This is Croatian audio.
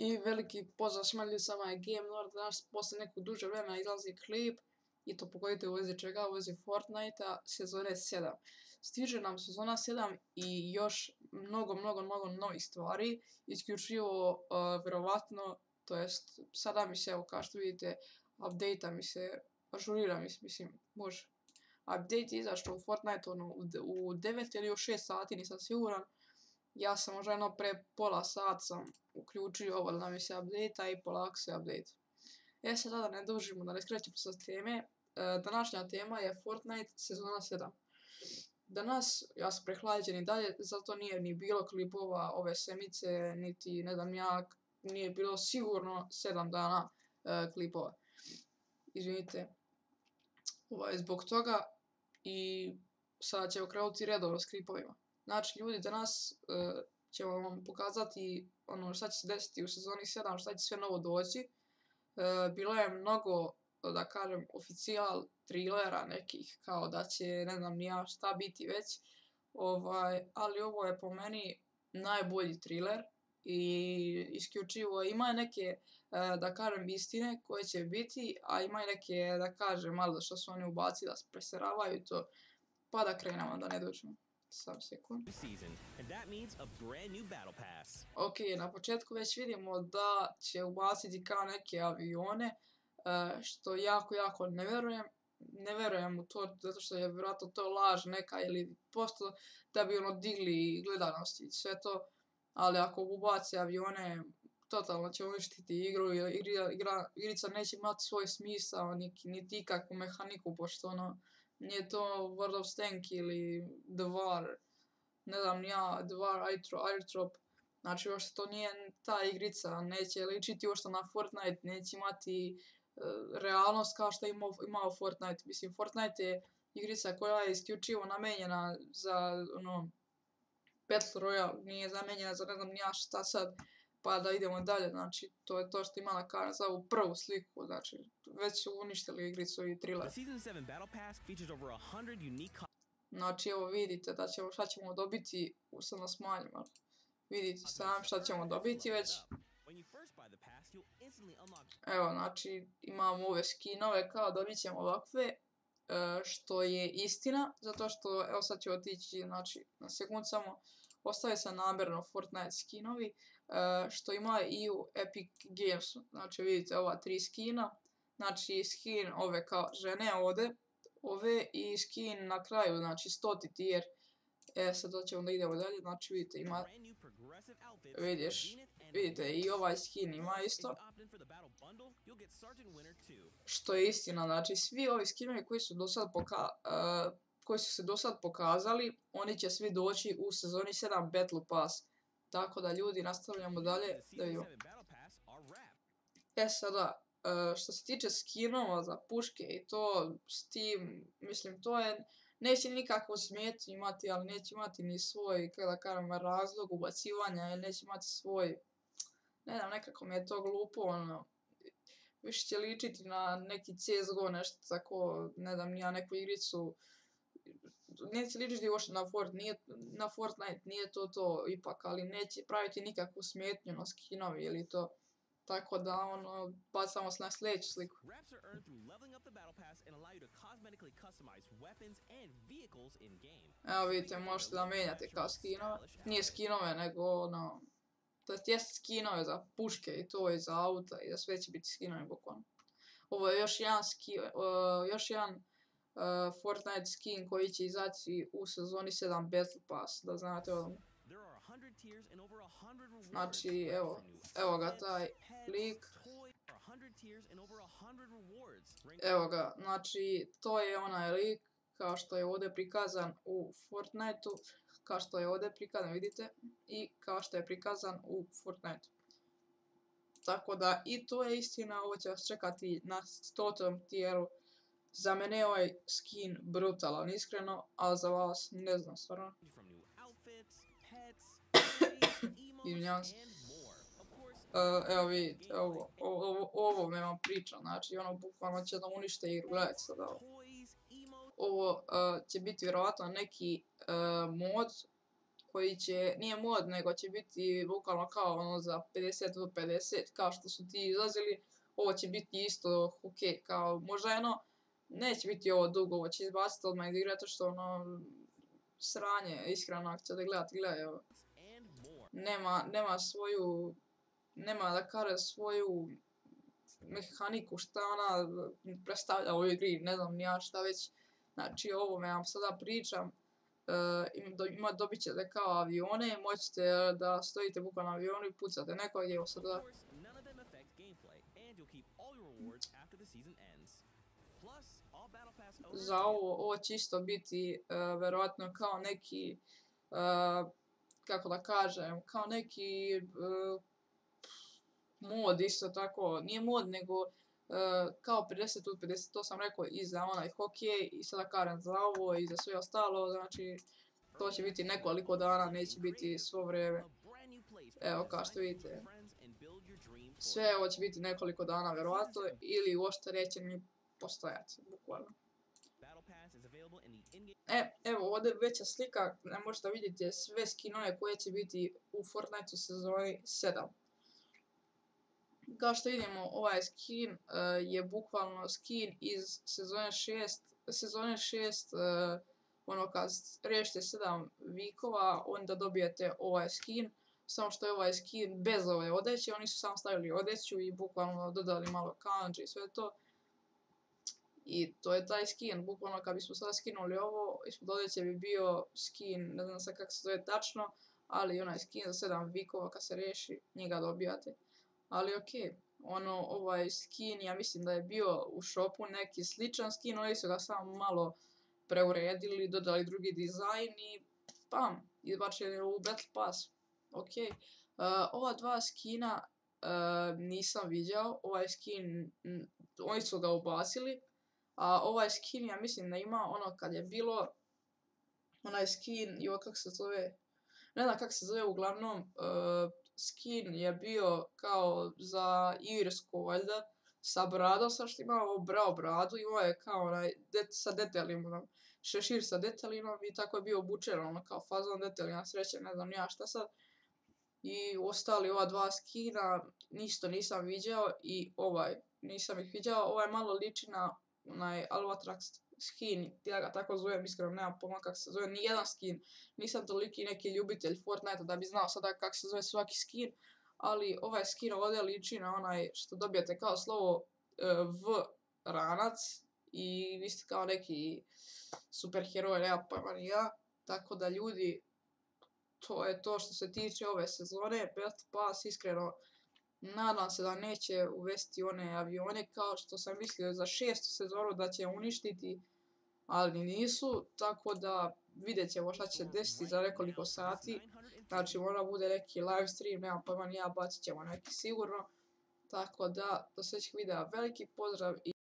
I veliki pozdrav svima ljudi, sama je Game Lord, danas posle nekog duže vremena izlazi klip i to pogodite u vezi čega, u vezi Fortnite-a sezone 7. Stiže nam sezona 7 i još mnogo novih stvari, isključivo vjerovatno, to jest sada mi se, evo kao što vidite, update-a mi se, ažurira mi se, mislim, može. Update je izašao u Fortnite u 9 ili u 6 sati, nisam siguran. Ja sam možda jedno pre pola sata sam uključio ovo da mi se update-a i polako se update. Sada da ne dužimo, da ne skrećemo sa teme, današnja tema je Fortnite sezona 7. Danas, ja sam prehlađen i dalje, zato nije ni bilo klipova ove semice, niti ne znam ja, nije bilo sigurno 7 dana klipova. Izvinite, zbog toga i sada ćemo krenuti redovno s klipovima. Znači ljudi, danas ćemo vam pokazati ono šta će se desiti u sezoni 7, šta će sve novo doći. Bilo je mnogo, da kažem, oficijal trilera nekih, kao da će ne znam ni ja šta biti već. Ali ovo je po meni najbolji triler i isključivo ima neke, da kažem, istine koje će biti, a ima i neke, da kažem, malo što su oni ubacili da se preseravaju to, pa da krenemo, da ne dođemo. Sam sekund. Ok, na početku već vidimo da će ubaciti kao neke avione, što jako ne vjerujem. Ne vjerujem u to, zato što je vjerojatno to laž neka ili posto da bi ono digli gledanosti i sve to. Ali ako ubaci avione, totalno će uništiti igru i igrica neće imati svoj smisao, niti ikakvu mehaniku, pošto ono, nije to World of Tanks ili The War, ne znam ja, The War Airdrop, znači uopšte to nije ta igrica, neće ličiti uopšte na Fortnite, neće imati realnost kao što je imao Fortnite. Mislim, Fortnite je igrica koja je isključivo namenjena za Battle Royale, nije namenjena za ne znam ja šta sad, pa da idemo dalje, znači to je to što ima na kažem za ovu prvu sliku, znači već su uništili igricu i triler. Znači evo vidite da ćemo, šta ćemo dobiti, sad nas smanjim, vidite sam šta ćemo dobiti već. Evo znači imamo ove skinove kao dobit ćemo ovakve, što je istina, zato što evo sad ću otići, znači na sekund samo, ostaje se namjerno Fortnite skinovi, što ima i u Epic Gamesu, znači vidite ova 3 skina, znači skin ove kao žene ovdje, ove i skin na kraju, znači 100. tier. Sad ćemo da idemo dalje, znači vidite ima, vidite i ovaj skin ima isto, što je istina, znači svi ovi skinovi koji su se do sad pokazali, oni će svi doći u sezoni 7 Battle Pass, tako da ljudi nastavljamo dalje da vidimo. Sada, što se tiče skinova za puške i to, Steam, mislim to je, neće nikakvu smetnju imati, ali neće imati ni svoj, kako da kažem, razlog ubacivanja, ili neće imati svoj, ne znam, nekako mi je to glupo, ono, više će ličiti na neki CSGO, nešto tako, ne znam, ja neku igricu, neće ličiti uopšte na Fortnite, nije to ipak, ali neće praviti nikakvu smetnju na skinovi ili to. Tako da ono, bacamo se na sljedeću sliku. Evo vidite, možete da menjate kao skinove. Nije skinove, nego ono, to jest skinove za puške i to i za auta i za sve će biti skinove bukvalno. Ovo je još jedan Fortnite skin koji će izaći u sezoni 7 Battle Pass, da znate odmah. Znači, evo ga taj lik. Evo ga, znači, to je onaj lik, kao što je ovdje prikazan u Fortniteu, kao što je ovdje prikazan, vidite, i kao što je prikazan u Fortniteu. Tako da, i to je istina, ovo će vas čekati na 100. tieru. Za mene je ovaj skin brutalan, iskreno, ali za vas ne znam stvarno. Evo vidite, ovo me vam priča, znači ono bukvalno će da unište igru, gledajte sad ovo. Ovo će biti vjerovatno neki mod koji će, nije mod, nego će biti bukvalno kao ono za 50 do 50, kao što su ti izlazili, ovo će biti isto ok, kao možda jedno, neće biti ovo dugo, ovo će izbaciti odmah iz igre, što ono, sranje, iskreno, ako ćete gledaj ovo. Nema svoju, nema da kaže svoju mehaniku šta ona predstavlja u igri, ne znam ni ja šta već. Znači o ovome vam sada pričam, dobit ćete kao avione, moćete da stojite bukvalno na avionu i pucate nekog, evo sada. Za ovo će isto biti verovatno kao neki, kako da kažem, kao neki mod isto tako, nije mod nego kao 50 od 50, to sam rekao i za onaj hokej i sada kažem za ovo i za sve ostalo, znači to će biti nekoliko dana, neće biti svo vrijeme. Evo kao što vidite, sve ovo će biti nekoliko dana verovatno ili uopšte neće ni postojati, bukvalno. Evo ovdje veća slika, ne možete vidjeti sve skinove koje će biti u Fortniteu sezoni 7. Kao što vidimo, ovaj skin je bukvalno skin iz sezone 6, ono kad riješite 7 vikova, onda dobijete ovaj skin, samo što je ovaj skin bez ove odeće, oni su samo stavili odeću i bukvalno dodali malo kanđi i sve to. I to je taj skin, bukvalno kad bismo sada skinuli ovo, ispod odeće bi bio skin, ne znam sad kako se zove tačno, ali onaj skin za 7 vikova kad se riješi, njega dobijate. Ali okej, ovaj skin, ja mislim da je bio u shopu neki sličan skin, oni su ga samo malo preuredili, dodali drugi dizajn i pam, izbačili u Battle Pass. Okej, ova dva skina nisam viđao, ovaj skin, oni su ga ubacili, a ovaj skin ja mislim da ima ono kad je bilo, onaj skin, joj kako se zove, ne znam kako se zove, uglavnom, skin je bio kao za Irsku, valjda, sa bradom, sa što imao brao bradu, imao je kao onaj sa detelima, šešir sa detelima i tako je bio obučen, ono kao fazon detelina, sreće, ne znam ni ja šta sad. I ostali ova dva skina, isto nisam viđao i ovaj, nisam ih viđao, ovaj malo liči na onaj Albatrax skin, ja ga tako zovem, iskreno nemam pojma kako se zove, nijedan skin, nisam toliki neki ljubitelj Fortnite da bi znao sada kako se zove svaki skin, ali ovaj skin ovdje liči na onaj što dobijete kao slovo V ranac i vi ste kao neki superheroj, nema pojma ni ja, tako da ljudi, to je to što se tiče ove sezone, Battle Pass iskreno nadam se da neće uvesti one avione kao što sam mislio za 6. sezonu da će uništiti, ali nisu, tako da vidjet ćemo šta će desiti za nekoliko sati, znači možda bude neki live stream, nemam pojma ni ja, bacit ćemo neki sigurno, tako da do sljedećeg videa veliki pozdrav i